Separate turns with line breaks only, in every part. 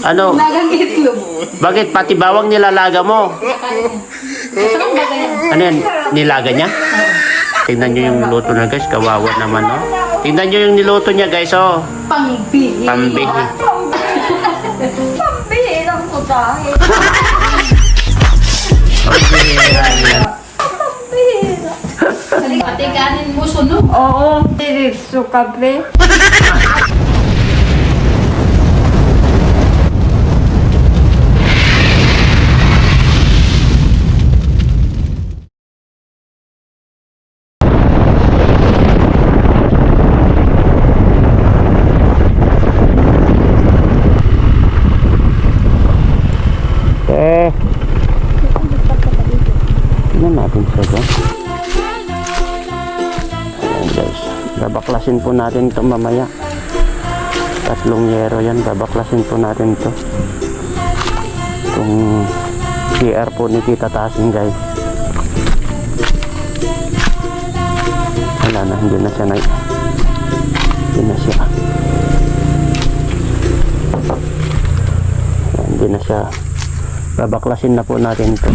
Ano?
Nagang itlog.
Bakit pati bawang nilalaga mo?
Masarap ba yan?
Ano yan? Nilaga niya? Tingnan nyo yung luto na guys. Kawawa naman, no? Tingnan nyo yung niluto niya guys, oh.
Pangbihi.
Pambihi.
Pambihirang putahe.
Pambihira yan.
Pambihira. Pati kanin mo sunog.
Oo, diretso kape.
Tingnan natin siya guys. Ayan guys. Babaklasin po natin ito mamaya. 3 yero yan. Babaklasin po natin ito. Itong CR po ni Tita Tasing guys. Wala na. Hindi na siya Hindi na siya. Ayan, hindi na siya. Babaklasin na po natin ito.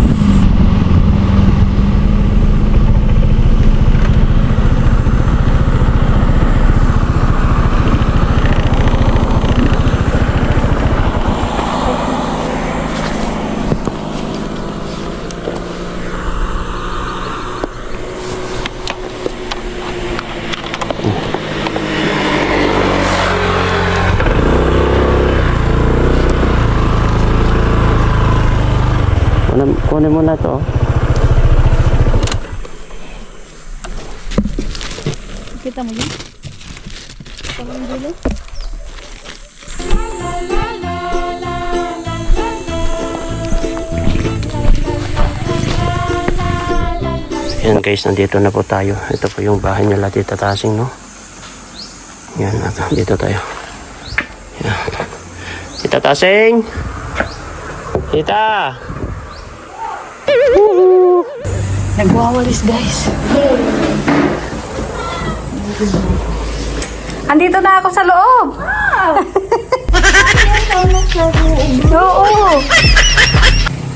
Kunin mo na to.
Kita mo yun? Parang dulo.
Yan guys, nandito na po tayo. Ito po yung bahay nila Tita Tasing, no? Yan, dito tayo. Yan. Tita Tasing! Tita!
Nagwawalis guys. Andito na ako sa loob. Oo.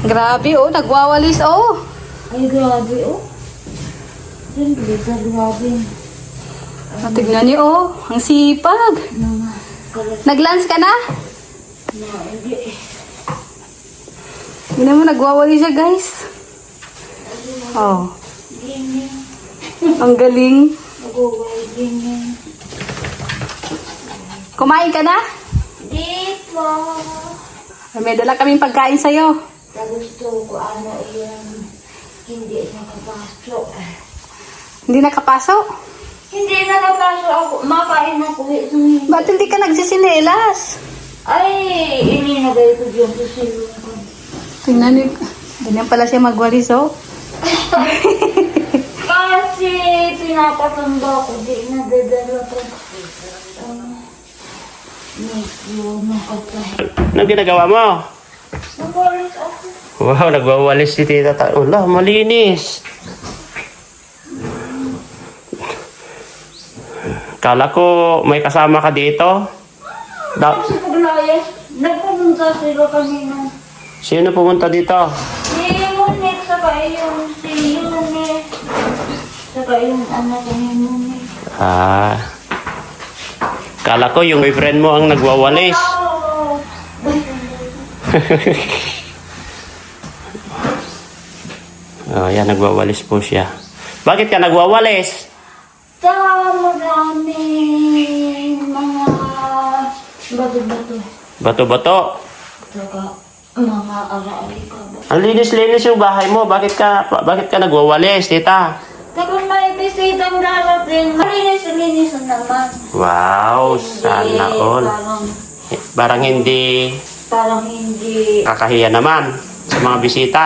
Grabe oh, nagwawalis oh.
Ay, grabe, oh. Siyempre, grabe.
Tignan niyo oh, ang sipag. Nag-lunch ka na?
Hindi.
Hindi mo nagwawalis siya guys. Oh. Ang galing. Kumain ka na?
Di po.
May dala kaming pagkain sa'yo.
Sa gusto ko, yung hindi nakapasok.
Hindi nakapasok?
Hindi nakapasok ako. Makain ako.
Ba't hindi ka nagsisinelas?
Ay, ininagay ko dyan sa silong ko.
Tingnan niyo. Ganyan pala siya magwalis oh.
Kasi pinapatanda ko, di nadadala ko. Medyo nakapahit.
Anong ginagawa mo?
Nabalit ako.
Wow, nagwawalis si Tita Tasing. Wala, malinis. Kala ko may kasama ka dito.
Sa paglayas, nagpumunta sila kanina.
Sino pumunta dito?
Si Monique, saka yung si Monique. Saka yung anak ni Monique.
Ah. Kala ko yung boyfriend mo ang nagwawalis.
Oo.
Oh, yan, nagwawalis po siya. Bakit ka nagwawalis?
Sa maraming mga bato-bato.
Bato-bato.
Saka mga ara-alikabok.
Ang linis-linis yung bahay mo. Bakit ka nagwawalis, tita?
Saka may bisitang darating. Malinis-linis naman.
Wow, sana all. Parang hindi
Parang hindi.
kakahiya naman sa mga bisita.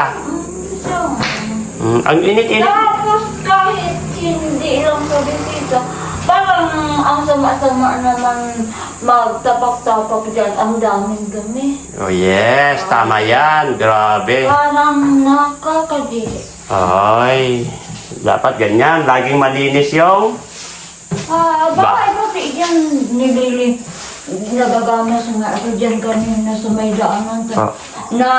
Ang init-init.
Tapos kahit hindi lang sa bisita, parang ang sama-sama naman magtapak-tapak dyan. Ang daming dumi.
Oh yes, tama yan. Grabe.
Parang nakakadiri.
Ay, dapat ganyan. Laging malinis yung...
Baka pati yan nagagamas nga ako dyan kanina sa may daanan.
Ah.
Na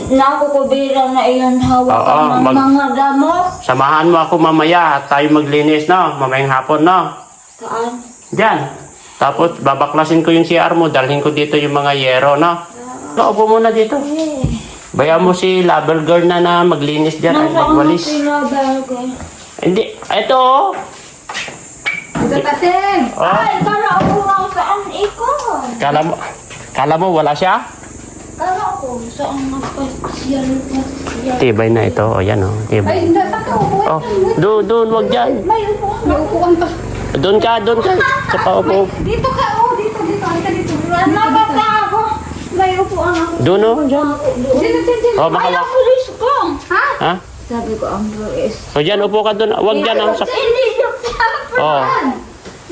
nakukubira na iyon hawakan ng mga damo.
Samahan mo ako mamaya at tayo maglinis, no? Mamayang hapon, no?
Saan?
Diyan. Tapos babaklasin ko yung CR mo, dalhin ko dito yung mga yero, no? Upo muna dito. Bayaan mo si lover girl na maglinis dyan at
Nasaan ang
magwalis.
pinabago?
Hindi, ito oh.
Ito kasing.
Oh.
Ay, kala ko lang saan ikon.
Kala mo wala siya?
Kala ko saan nagpasyal.
Tibay na ito, o yan oh.
Ay,
Tibay.
hindi. Saan ka upuan?
Oh, doon, wag dyan.
May upuan.
May upuan pa.
Doon ka. Sa paupo.
Dito ka. Oh, dito. Halika dito.
Nakakako. May upuan ako.
Doon oh, dyan.
Dito.
Oh,
Ay,
makawak.
ang pulis ko.
Ha?
Ha?
Sabi ko, ang pulis.
O dyan, upo ka doon. Wag dyan ang sak...
Hindi yung sabi.
Oh.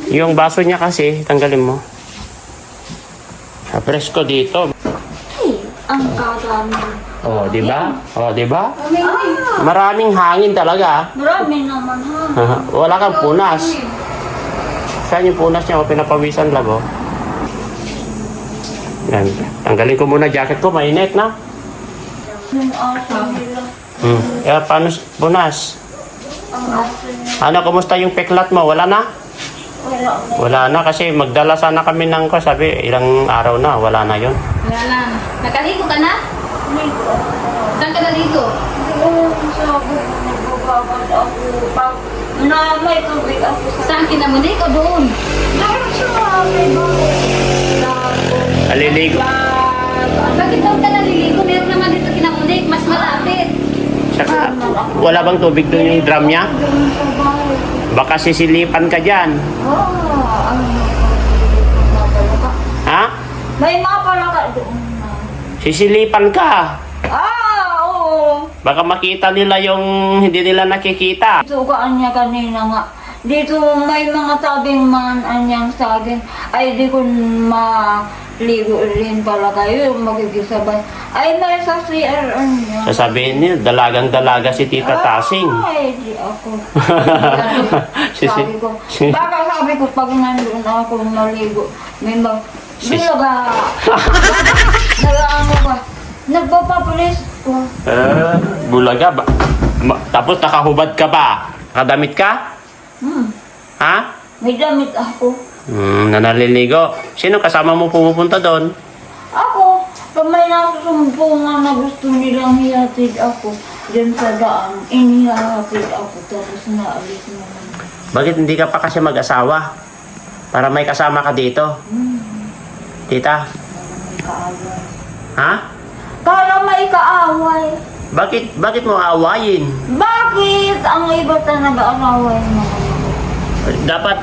Yung baso niya kasi, tanggalin mo. Presko dito.
Ang kadami.
Oh, di ba? Oh, di ba?
Ah.
Maraming hangin talaga.
Marami naman ha.
Wala kang punas. Saan yung punas niya? O pinapawisan lang, oh. Yan. Tanggalin ko muna jacket ko, mainit na.
Yung aso nila.
Paano punas?
Ang aso nila.
Ano, kumusta yung peklat mo? Wala na?
Wala na.
Wala na kasi magdala sana kami ng ko. Sabi, ilang araw na, wala na yun.
Wala lang. Nakaligo ka na?
Hindi ko.
Saan ka naligo?
Hindi ko sabi ko nagbababad ako. Pag na may tubig ako sa...
Saan kinamunik o doon?
Meron siya may bagay.
Aliligo.
Bakit doon ka naliligo? Meron naman dito kinamunik. Mas malapit.
Saka, wala bang tubig doon yung drum niya?
Doon sa bahay.
Baka sisilipan ka dyan.
Ano ka?
Ha?
May mga palaka doon na.
Sisilipan ka.
Oo.
Baka makita nila yung hindi nila nakikita.
Sukaan niya kanina nga. Dito may mga tabing man anyang sa akin. Ay di ko maligo rin pala kayo. Magkikisabay. Ay may sa CR niya.
Sasabihin niya, dalagang-dalaga si Tita Tasing.
Ay di ako.
Sisi-
Sabi ko. Baka sabi ko pag nandun ako maligo. May mag... Bilaga. Nagaano ka. Nagpapapulis ko.
Bulaga ba? Tapos nakahubad ka pa. Nakadamit ka? Ha?
May damit ako.
Nanaliligo. Sino kasama mo pumupunta doon?
Ako, pag may nasusumpungan na gusto nilang hihatid ako dyan sa daan, inihahatid ako tapos naalis naman.
Bakit hindi ka pa kasi mag-asawa? Para may kasama ka dito. Tita?
Kaaway.
Ha?
Para may kaaway.
Bakit mo aawayin?
Bakit? Ang iba ta nag-aaway naman ako.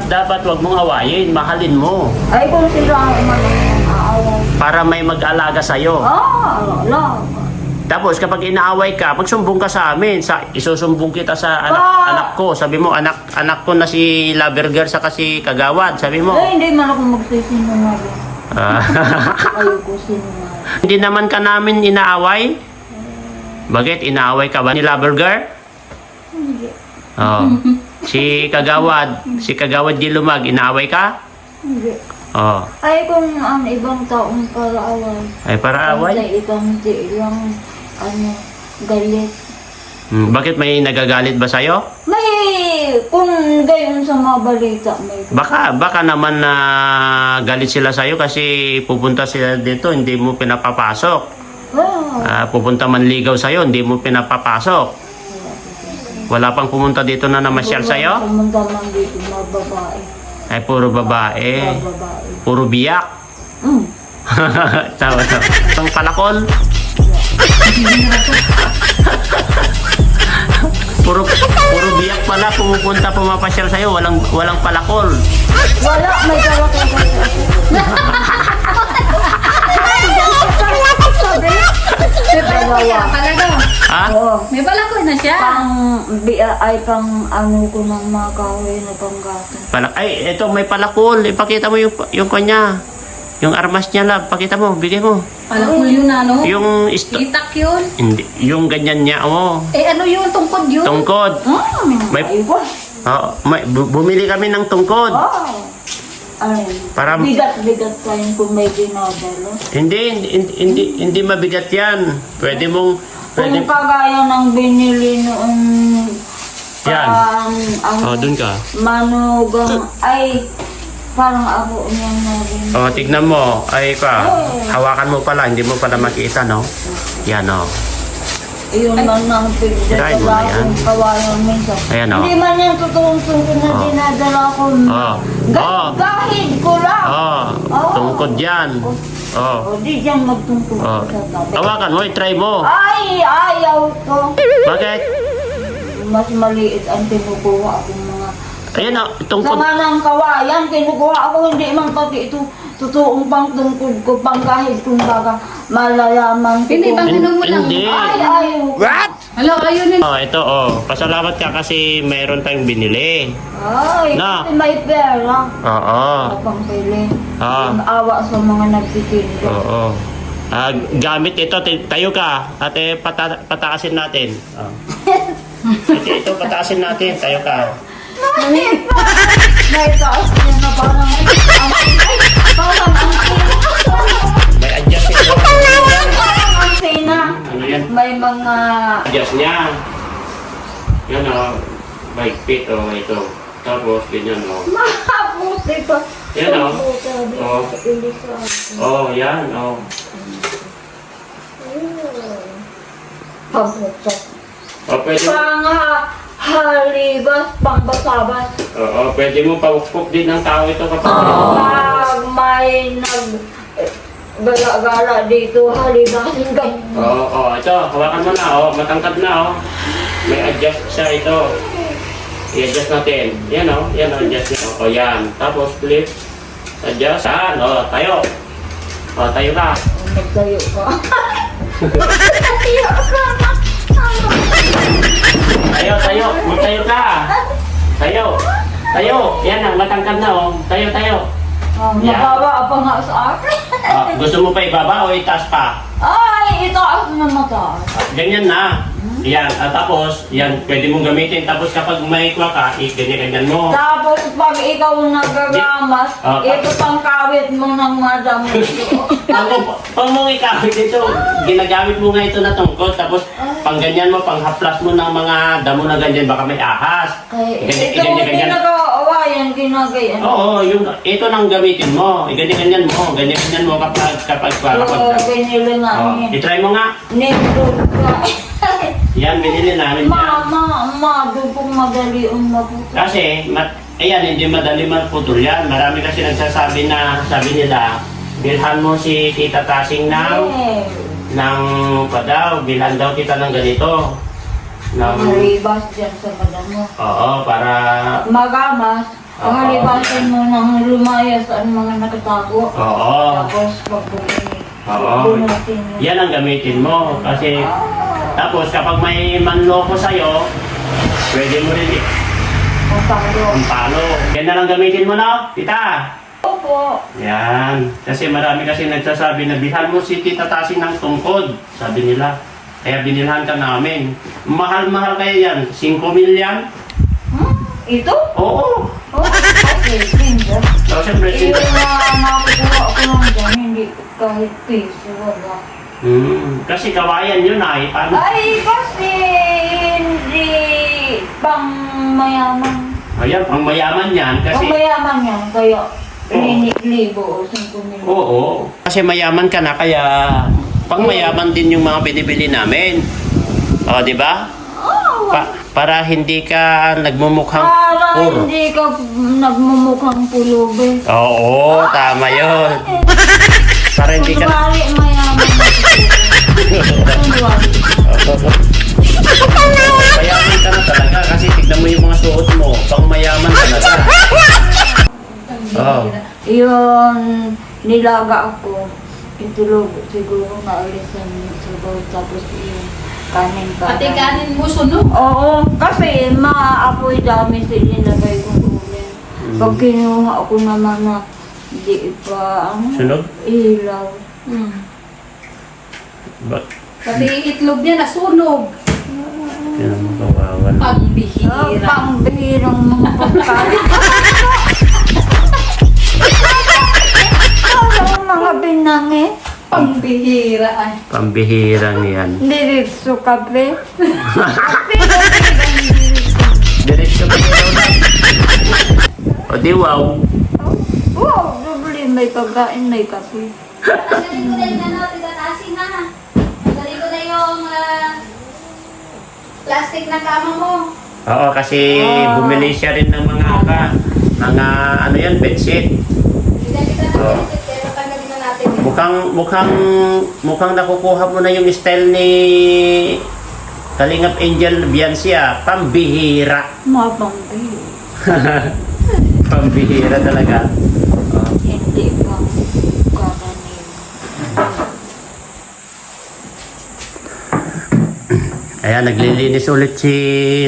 Dapat wag mong awayin. Mahalin mo.
Ay kung sila ang malang aaway.
Para may mag-alaga sa'yo.
Wala.
Tapos kapag inaaway ka, magsumbong ka sa amin. Isusumbong kita sa anak ko. Sabi mo, anak ko na si Lover Girl sa si Kagawad. Sabi mo.
Ay, hindi man ako magsisinungaling. Ayoko sinungaling.
Hindi naman ka namin inaaway? Bakit? Inaaway ka ba ni Lover Girl?
Hindi.
Oh. Si Kagawad Dilumag, inaaway ka?
Hindi.
Oh.
Ay kung ang ibang taong para away.
Ay, para away?
Sa ibang ilang galit.
Bakit may nagagalit ba sa'yo?
May, kung gayon sa mga balita, may...
Baka naman na galit sila sa'yo kasi pupunta sila dito, hindi mo pinapapasok. Pupunta manligaw sa'yo, hindi mo pinapapasok. Wala pang pumunta dito na namasyal sa'yo?
Pumunta man dito, mga babae.
Ay, puro babae.
Mga babae.
Puro biyak. Tawa. Ang palakol. puro biyak pala pumapasyal sa'yo. Walang palakol.
Wala, may kalakay kasi
May palakoy na talaga.
Ha?
Oo.
May palakoy na siya.
Pang ano ko ng mga kahoy na panggatan.
Ay, ito may palakol. Ipakita mo yung kanya. Yung armas niya lang. Pakita mo. Bigay mo.
Palakol yun ano?
Yung
Itak yun.
hindi. Yung ganyan niya. Oh.
Ano yun? Tungkod yun?
Tungkod. May-
Aywa.
Bumili kami ng tungkod.
Ay,
Para-
bigat-bigat pa yun kung may dinadala.
Hindi mabigat yan. Pwede mong,
Kung
pwede,
kagaya ng binili noong
Yan. dun ka.
manugang, ay, parang ako niyan na rin.
Tignan mo. Ay hawakan mo pala. Hindi mo pala makita, no? Yan,
Yun man ang
Try mo na
pigdadala
yan.
kong kawayan minsan.
Ayan,
Hindi man yan totoong tungkol na dinadala ko. Gahid ko lang.
Tungkod yan.
O di dyan magtungkol sa tabi.
Hawakan mo. Try mo.
Ay, ayaw ko.
Bakit?
Mas maliit ang tinukuha akong mga...
Ayan,
Sa
tungkod.
nga ng kawayan, kinukuha ako, hindi man pati ito totoong pang tungkod ko, pang kahit kung baga malalaman ko.
Hindi, pang tinog mo lang.
Hindi.
Ay, ayaw ko.
Hello, ayun yun.
Ito, pasalamat ka kasi mayroon tayong binili.
Ay,
Na.
kasi may pera.
Oo.
Kapang pili.
Ah.
Awa sa mga nagtitinda.
Oo. Gamit ito, tayo ka. Ate, pataasin natin. Ito, pataasin natin. Tayo ka.
May taas niya na parang parang
May adjust ito.
parang antena.
Ano yan?
May mga
Adjust niya. Yan Bike ito. Tapos, ganyan
mahapos ito.
Yan yan
Pabutot.
Pwede mo.
Pang halibas, pang basabas.
Pwede mo pawukpok din ng tao ito kapag
Pag may gala-gala dito, halibasin ka.
ito, hawakan mo na, matangkad na, May adjust siya ito. I-adjust natin. Yan, adjust niya. Yan. Tapos flip. Adjust. Yan, tayo. Tayo ka.
Nagtayo ka. Nagtayo ka.
Tayo. Magtayo ka. Tayo. Yan, matangkad na, Tayo. Yan.
Mababa pa nga sa akin.
Gusto mo pa ibaba o itaas pa?
Ay, itaas na mataas.
Ganyan na. Yan. Tapos, yan, pwede mong gamitin. Tapos kapag may kwa ka, ganyan mo.
Tapos pag ikaw nagagamas, ito pang kawit mo ng madam mo.
Pag mong ikawit ito, ginagamit mo nga ito na tungkod. Tapos, pang ganyan mo, pang haplas mo ng mga damo na ganyan, baka may ahas.
Ito mo ginagawa yan, ginagayan.
Oo, ito nang gamitin mo. Ganyan mo kapag
Binili nga niya.
i-try mo nga.
Nindog ka.
Yan, binili namin yan.
Mama, dupong madali ang mabuto.
Kasi, ayan, hindi madali magputol yan. Marami kasi nagsasabi na, sabi nila, bilhan mo si Tita Tasing ng bilhan daw kita ng ganito.
Malibas dyan sa madam mo.
Oo, para...
Magamas, halibasin mo ng lumayas ang mga nakatago.
Oo.
Tapos pag bumili,
Oo.
bunutin mo.
Yan ang gamitin mo. Kasi, tapos kapag may manloko sa'yo, pwede mo rin
Ang palo.
ang palo. Yan na lang gamitin mo na, tita.
Opo.
Yan. Kasi marami kasi nagsasabi na bilhan mo si Tita Tasing ng tungkod. Sabi nila. Kaya binilhan ka namin. Mahal-mahal kaya yan. 5,000,000 yan?
Ito?
Oo.
Oh, okay, finger.
So, siyempre,
Yung nakukuha ko lang dyan, hindi kahit piso, wala.
Kasi kawayan yun ay. Paano?
Ay, kasi hindi pang mayaman.
Ayan, pang mayaman yan.
Pang
Kasi,
mayaman yan, kaya libo o 5,000.
oo. Kasi mayaman ka na, kaya pang mayaman din yung mga binibili namin. O, di ba? Para hindi ka nagmumukhang
Para
puro.
hindi ka nagmumukhang pulubi.
Oo, tama yun. Para hindi ka...
Kunwari mayaman na kunwari.
Mayaman ka na talaga kasi tignan mo yung mga suot mo. Pang mayaman talaga. Oh.
Yun, nilaga ako. Itulog, siguro naalisan sa bawat tapos yung kanin pa.
Pati kanin mo sunog.
Oo, kasi maapoy dami nilagay kong ulit. Pag kinuha ako naman na di pa,
Sunog?
ilaw.
But,
Pati itlog niya nasunog.
yan ang kawawan.
Pagbihira.
Pangbihirang mga pagkain. kape nangin.
Pambihira ay.
Pambihirang yan.
Diretso kape.
Diretso ka daw na. O di wow.
Wow, doble may pagkain, may kape.
Galing ko na yung ano, Tita Tasing ha. Galing ko na yung plastic na kama mo.
Oo, kasi bumili siya rin ng mga ano yan, bedsheet.
Galing ko na
Oo.
pero tanggalin na natin.
Mukhang nakukuha mo na yung style ni Kalingap Angel Biancia. Pambihira.
Mapangbi.
Pambihira talaga. Oo.
Hindi pa kakanin.
Ayan, naglilinis ulit si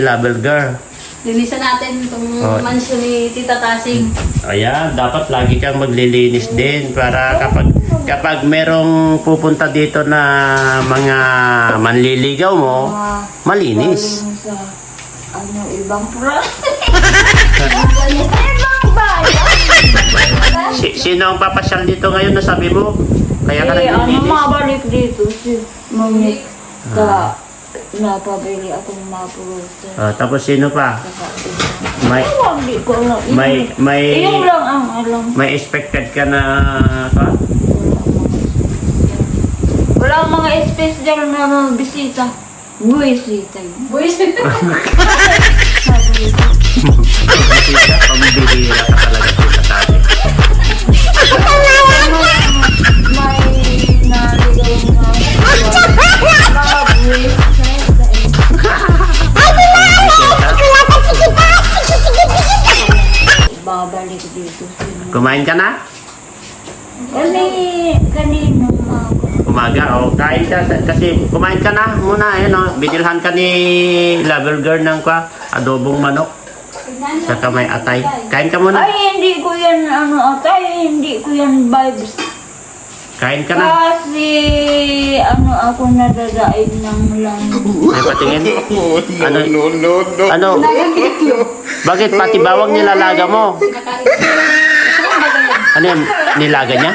Label Girl.
Linisan natin itong
Oh.
mansion ni Tita Tasing.
Ayan, dapat lagi kang maglilinis din para kapag merong pupunta dito na mga manliligaw mo, malinis.
Galing sa ano, ibang ibang bayan.
Sino ang papasyal dito ngayon na sabi mo? Kaya ka
Ano,
naglilinis?
mabalik dito si Monique ka napabili akong mapurusa.
Tapos sino pa? May
Hindi ko alam.
may
Yung lang ang alam.
may expected ka na pa?
Wala ang mga special na mga bisita. Buwisita yun.
Boys.
Sabi ko.
Bisita, pambihira ka talaga sa tabi.
May naligaw na mga buwisita. Babalik dito sila.
Kumain ka na?
Kanina ako.
Umaga, kain ka kasi kumain ka na muna, binilhan ka ni Lover Girl ng adobong manok. Saka may atay. Kain ka muna.
Ay, hindi ko yan hindi ko yan vibes.
Kain ka na.
Kasi ako nadadaig ng lang.
Ay, patingin. Ano? Bakit pati bawang nilalaga mo? Ano yung nilaga niya?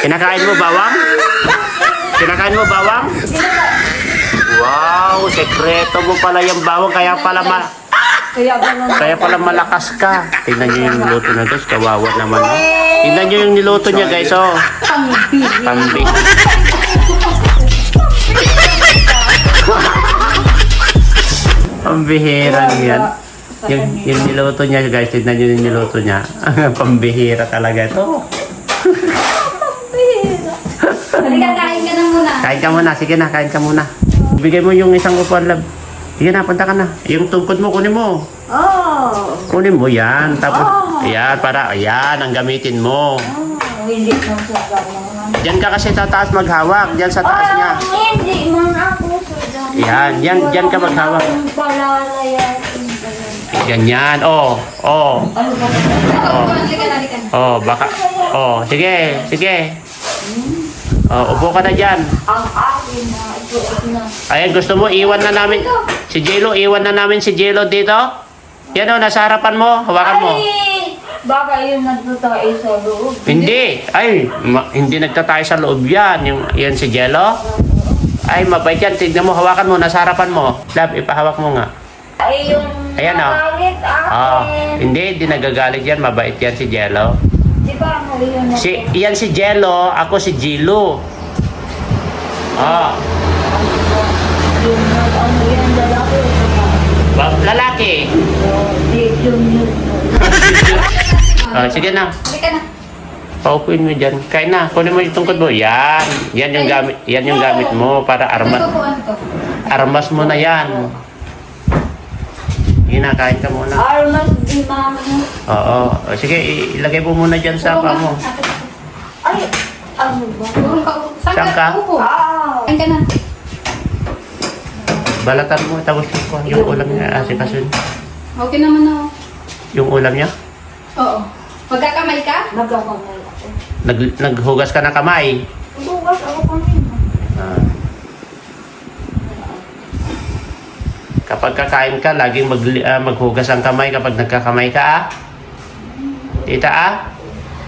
Kinakain mo bawang? Kinakain mo bawang? Wow, sekreto mo pala yung bawang kaya pala malakas ka. Tingnan niyo yung niluto na guys, kawawa naman. Oh. Tingnan niyo yung niluto niya guys, oh. Pambi. Pambihirang yan. Yung niluto niya guys, tingnan niyo yung niluto niya. Pambihira talaga ito.
Halika, kain ka na muna.
Kain ka muna, sige na, kain ka muna. Bigay mo yung isang upuan lab. Sige na, punta ka na. Yung tungkod mo, kunin mo.
Oh.
Kunin mo yan. Tapos, ayan, ayan, ang gamitin mo.
Hindi mo sa gano'n.
Diyan ka kasi tataas maghawak. Diyan sa taas niya.
Hindi man ako sa gano'n.
Diyan ka maghawak.
Palalayasin ka lang.
Ganyan, oh.
Ano ba?
Halika na, halika na.
Oh, baka, sige. Upo ka na dyan.
Ang akin na isuot na.
Ayan, gusto mo, iwan na namin si Jello dito. Yan o, nasa harapan mo, hawakan mo.
Ay! Baka yun nagtatae sa loob.
Hindi, hindi nagtatay sa loob yan. Yan si Jello. Ay, mabait yan, tignan mo, hawakan mo, nasa harapan mo. Lab, ipahawak mo nga.
Ay, yung
Ayan, oh.
nagalit akin.
Hindi nagagalit yan, mabait yan si Jello.
Di ba ano yun?
Yan si Jello, ako si Jilo.
Yung ano yan, lalaki.
Lalaki.
Yung
Sige na.
Halika na.
Paupuin mo dyan. Kain na. Kunin mo yung tungkod mo. Yan. Yan yung gamit mo para
Ano to?
armas mo na yan. Sige na, kain ka muna.
Almas di mama.
Oo. Sige, ilagay mo muna dyan sa pa mo.
Ay, ano ba?
Saan ka?
Upo. Kain ka na.
Balatan mo. Tapos yung ulam niya. Asikasun.
Okay naman na.
Yung ulam niya.
Oo. Magkakamay ka?
Nagkakamay ako.
Naghugas ka na kamay.
Bukas ako kanina.
Kapag kakain ka, laging maghugas ang kamay kapag nagkakamay ka, ah. Tita, ah.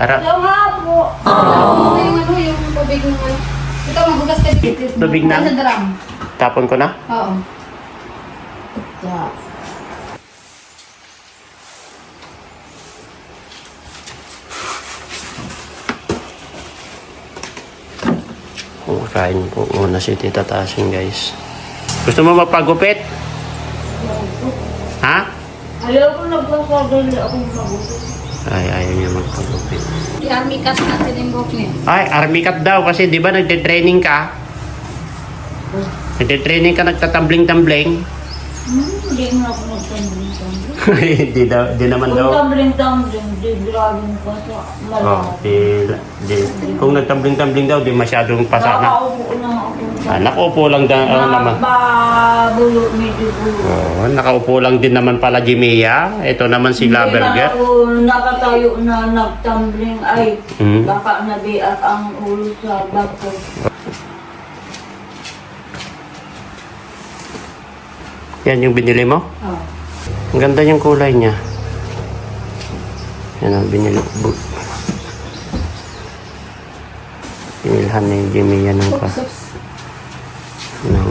Ara,
Yung hapo.
Yung ano, yung tubig ng ano. Ito, magugas ka dito.
Tubig na?
Sa drum.
tapon ko na.
Oo. Yeah.
Kain po muna si Tita Tasing, guys. Gusto mo mapagupit? Ha?
Ayaw ko nagpasagali akong magusto.
Ay, ayaw niya magpagupit.
I-army cut natin yung buhok niya.
Ay, army cut daw kasi di ba nagte-training ka? Nagte-training ka, nagtatambling-tambling.
Hindi nga ako nagtambling-tambling.
Di naman
Kung
daw.
tambling-tambling, di grabing pa sa
Oh,
malaki.
kung nagtambling-tambling daw, di masyadong pasana.
Nakaupo na ako.
Nakaupo lang naman.
Babulo, medyo bulo.
Oh, nakaupo lang din naman pala Jimea. Ito naman si
Hindi man
Laberger.
ako nakatayo na nagtambling ay
Hmm.
baka nabiat ang ulo sa bakod.
Yan yung binili mo?
Oo.
Ang ganda yung kulay niya. Yan ang binili. Binilhan ni Jimea ng
Oops, oops.
ng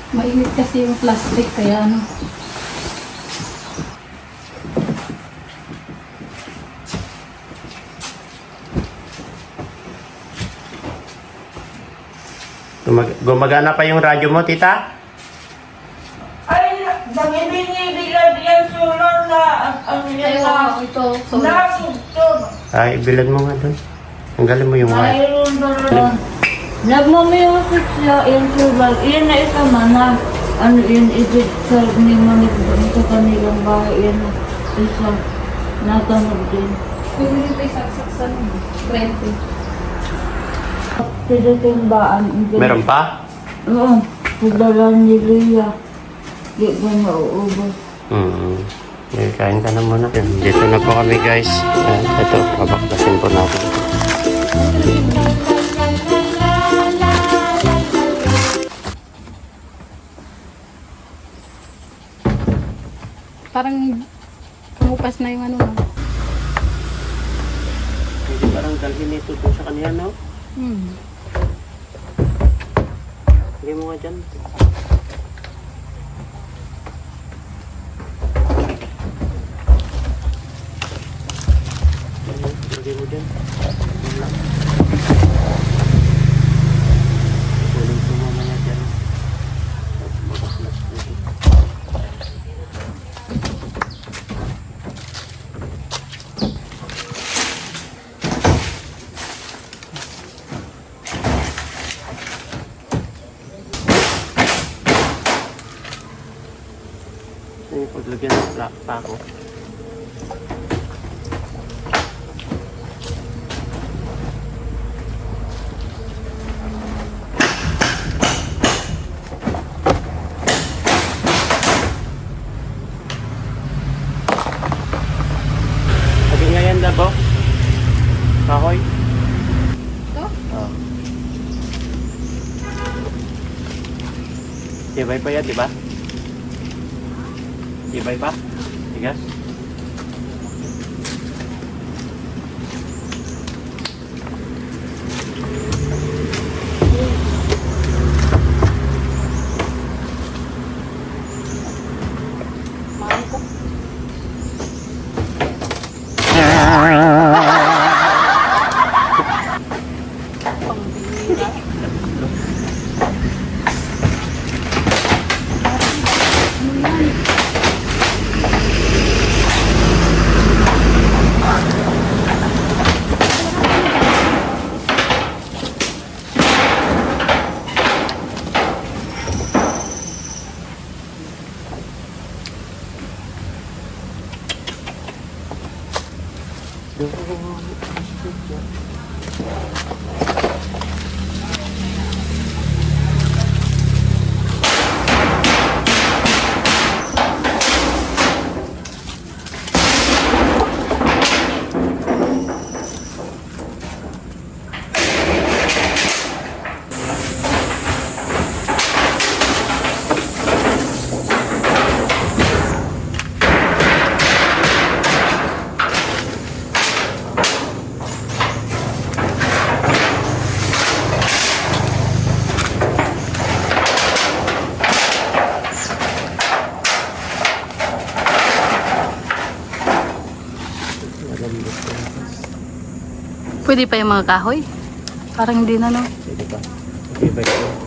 Mainit kasi yung plastic, kaya ano.
Gumagana pa yung radyo mo, tita?
Ay, nangibingibilad yan sulan na ang yan na
ito. So,
nasugtog.
Ay, bilad mo nga doon. Tanggalin mo yung white.
Mayroon doon. Nagmamayosip siya yung sulan. Iyan na isa man na ano yun, ibig sa ni Manibon sa kanilang bahay. Iyan na isa. Natanog din.
pwede rin pa isaksak sa ano, 20.
Pinatimbaan.
Meron pa?
Oo. Padala ni Lia. Di ba nauubos?
Okay, kain ka na muna. Dito na po kami, guys. Ito, pabaklasin po natin.
Parang pumupas na yung ano.
Hindi parang dalhin ito po sa kanila, no?
Hmm.
Hindi mo nga dyan. Hindi mo dyan. Wala. Kunin ko mamaya dyan. Mabaklas dito. Ay, paglagyan ng pa ako. Sabi nga yan, Dabo? Kahoy?
Ito?
Oo. Tibay pa yan, di ba? Tibay pa? Tigas?
Mahal ko. Pambihira. Pwede pa yung mga kahoy? Parang hindi na, no?
Pwede pa. Okay ba ito?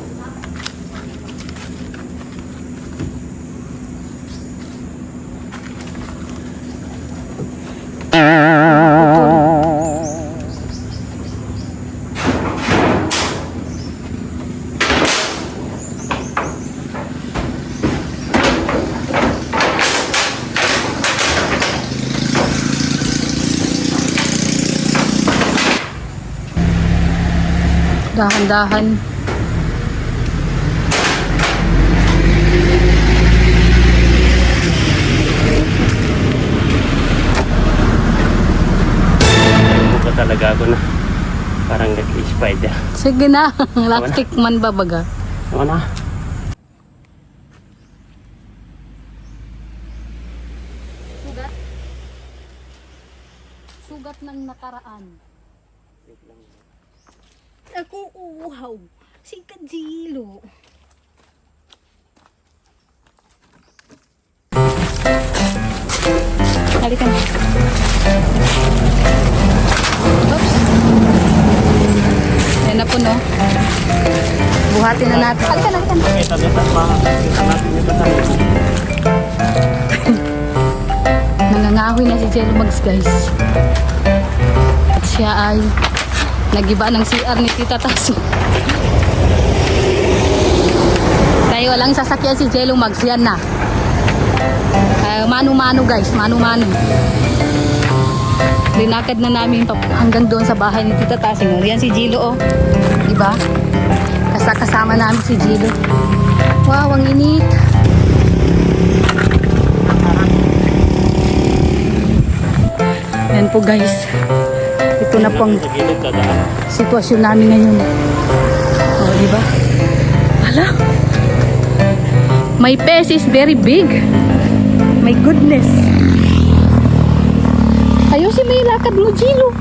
Dahan-dahan.
Buka talaga ako na. Parang nag-spider.
Sige na. Elastic man ba baga?
Ano na?
Sugat. Sugat ng nakaraan. Ako uhaw. Si Kajilo. Halika na. Oops. Yan na po, no? Buhatin na natin. Halika na, halika na.
Kita natin ito sa
Nangangahoy na si Jello Mags, guys. At siya ay nagiba ng CR ni Tita Taso. Dahil walang sasakyan si Jello Mags, yan na. Mano-mano guys, mano-mano. Linakad na namin hanggang doon sa bahay ni Tita Tasing. Yan si Jello, oh. Diba? Kasama namin si Jello. Wow, ang init. Yan po guys. Ito na pong sitwasyon namin ngayon. Oh, di ba? Hala. My face is very big. My goodness. Ayusin mo yung lakad mo, Jello.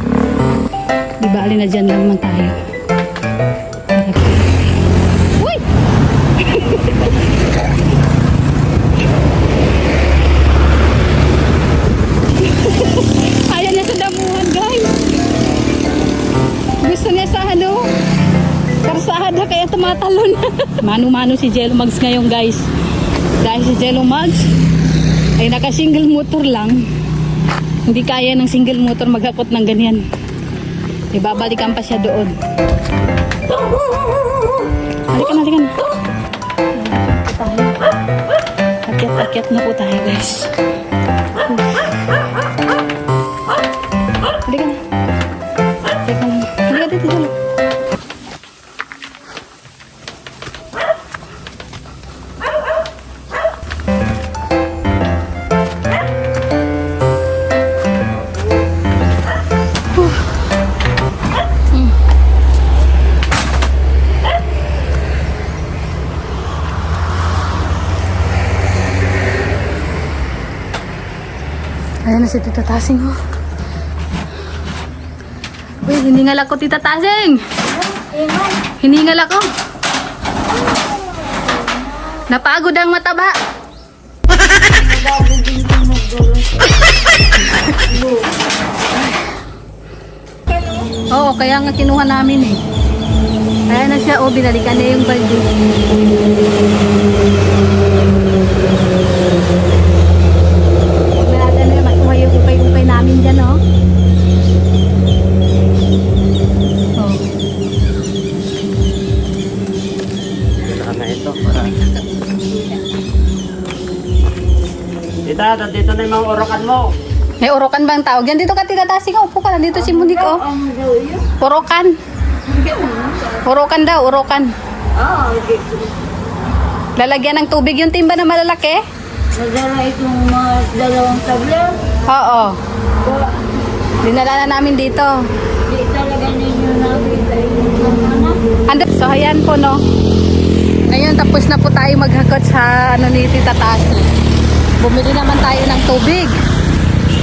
Di ba, alin na dyan lang naman tayo. Uy! Ayaw niya sa damuhan, guys. Gusto niya sa ano, karsada kaya tumatalon. Mano-mano si Jello Mags ngayon, guys. Dahil si Jello Mags ay naka-single motor lang. Hindi kaya ng single motor maghakot ng ganyan. Ibabalikan pa siya doon. Halika na, halika na. Akyat-akyat na po tayo, guys. Halika na. Halika na. Halika dito, Jello. Ayan na si Tita Tasing, oh. Uy, hiningal ako, Tita Tasing. Hiningal ako. Napagod ang mataba. Oo, kaya nga kinuha namin eh. Ayan na siya, oh, binalikan niya yung balde. Yung upay-upay namin dyan, oh. Oh.
Wala na ito. Tita, dito na yung mga orokan mo.
May urokan bang tawag yan? Dito ka, Tita Tasing, upo ka lang. Dito si Monique, oh. Urokan. Urokan daw, urokan. Lalagyan ng tubig yung timba na malalaki.
Nadala itong mga dalawang tabla.
Oo. Dinala na namin dito.
Di talaga ninyo nakita yung anak.
So, ayan po, no. Ngayon, tapos na po tayo maghakot sa ano ni Tita Tasing. Bumili naman tayo ng tubig.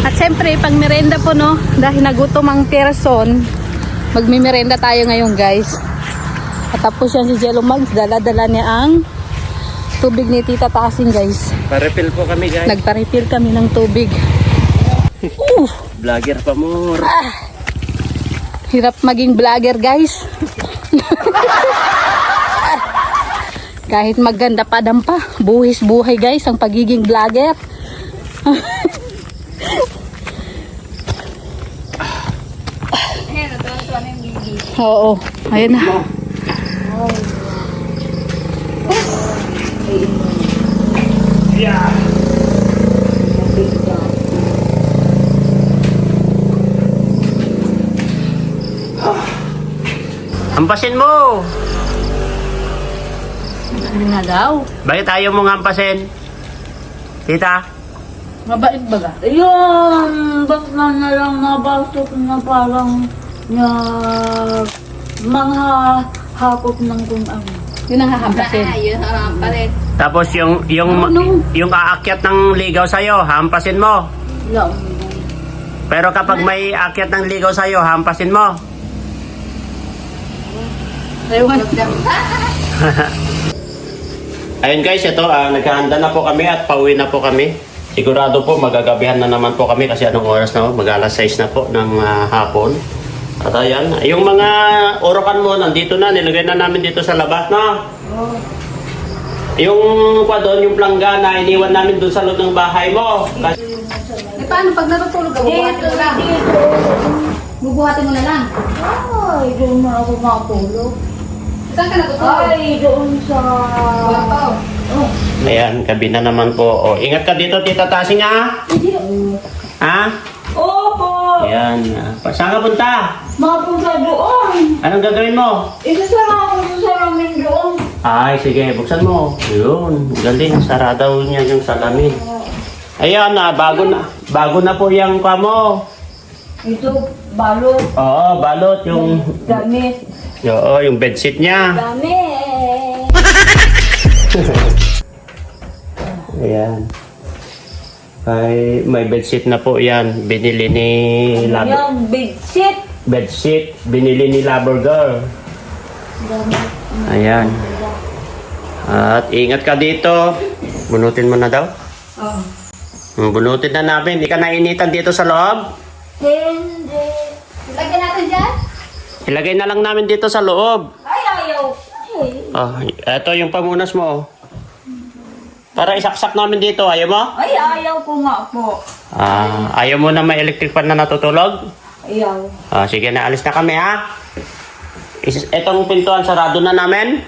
At siyempre, pang merenda po, no. Dahil nagutom ang person, magmimerenda tayo ngayon, guys. At tapos yan si Jello Mags, dala-dala niya ang tubig ni Tita Tasing, guys.
Pa-refill po kami, guys.
Nagpa-refill kami ng tubig.
Vlogger pa more.
Hirap maging vlogger, guys. Kahit maganda pa dampa, buhis buhay guys ang pagiging vlogger. Oo, ayun na.
Hampasin mo!
Ano nga daw?
Bakit ayaw mong hampasin? Tita?
Mabait baga?
Yung basta na lang nabasok na parang na mga hakot ng kung ano.
Yun ang hahampasin.
Tapos yung aakyat ng ligaw sa'yo, hampasin mo.
Lang.
Pero kapag may aakyat ng ligaw sa'yo, hampasin mo.
Ayun.
Ayun guys, ito, naghahanda na po kami at pauwi na po kami. Sigurado po magagabihan na naman po kami kasi anong oras na po, mag-alas 6 na po ng hapon. At ayan, yung mga orokan mo nandito na, nilagay na namin dito sa labas na. Yung pa doon, yung planggana, iniwan namin doon sa loob ng bahay mo. Kasi,
Paano pag natutulog ka, bubuhatin mo lang? Bubuhatin mo na lang?
Ay, doon na ako makatulog.
Saan ka natutulog?
Ay, doon sa...
Wow.
ayan, gabi na naman po. O, ingat ka dito, Tita Tasing ha? Ha?
Opo!
Ayan. Saan ka punta?
Mapunta doon!
Anong gagawin mo?
Isasama ako sa salamin doon.
Ay, sige, buksan mo. Yun, galing. Sara daw niya yung salamin. Ayan bago na po yung kamo.
Ito, balot.
Oo, balot yung...
Damit.
Oo, yung bedsheet niya.
Damit.
Ayan. Ay, may bedsheet na po yan. Binili ni
Yung bedsheet.
Bedsheet, binili ni Lover Girl.
Damit.
Ayan. At ingat ka dito. Bunutin mo na daw.
Oh.
Bunutin na namin. Hindi ka nainitan dito sa loob.
Hindi.
Lagyan natin dyan?
Ilagay na lang namin dito sa loob.
Ay, ayaw. Ay.
Oh, eto yung pamunas mo. Para isaksak namin dito. Ayaw mo?
Ay, ayaw ko nga po.
Ayaw mo na may electric fan na natutulog?
Ayaw.
Sige na, alis na kami ha. Etong pintuan, sarado na namin.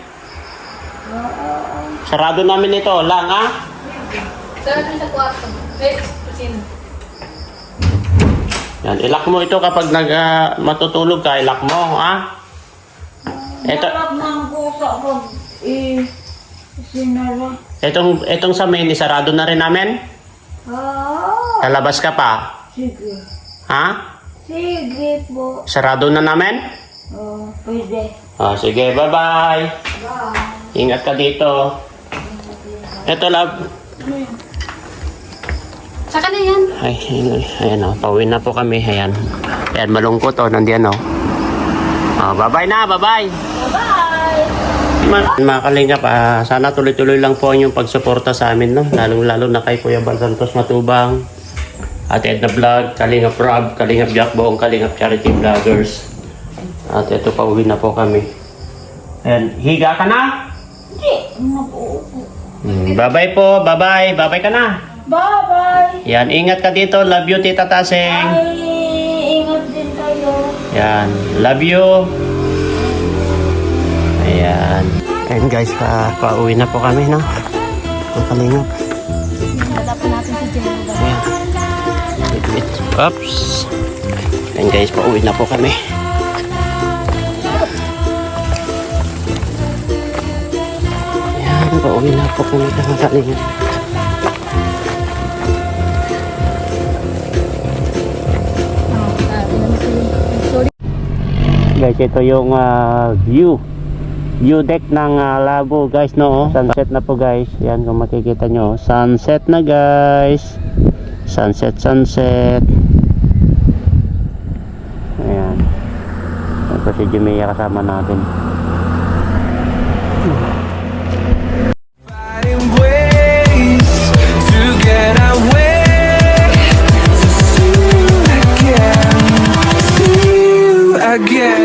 Sarado namin ito lang ha.
Saan natin sa kwarto? Kusina.
Yan, ilak mo ito kapag matutulog ka, ilak mo ha. Ito,
Harap ng pusa pag sinara.
etong sa main, isarado na rin namin. Lalabas ka pa.
Sige.
Ha?
Sige po.
Sarado na namin?
Pwede.
Sige, bye-bye.
Bye.
Ingat ka dito. Ito, love.
Saka na yan.
Ay, ayan o. Pauwi na po kami. Ayan. Ayan, malungkot o. Nandiyan o. Bye-bye na, bye-bye.
Bye.
Mga kalingap, sana tuloy-tuloy lang po ang inyong pagsuporta sa amin, no? Lalong-lalo na kay Kuya Bal Santos Matubang, at Edna Vlog, Kalingap Rob, Kalingap Jack, buong Kalingap Charity Vloggers. At ito, pauwi na po kami. Ayan, higa ka na?
Hindi. Napuupo.
Bye-bye po, bye-bye. Bye-bye ka na.
Bye-bye.
Yan, ingat ka dito. Love you, Tita Tasing.
Ay, ingat din kayo.
Yan, love you. Ayan. Ayan guys, pauwi na po kami, no? Ang kalingap.
Hadapan natin si Jenny.
Ayan. Oops. Ayan guys, pauwi na po kami. Ayan, pauwi na po kami ng kalingap. Guys, ito yung view deck ng Labo guys, no? Sunset na po guys. Yan, kung makikita nyo, sunset na guys. Sunset. Ayan. Ito si Jumea kasama natin.
Finding ways to get away, to see you again, see you again.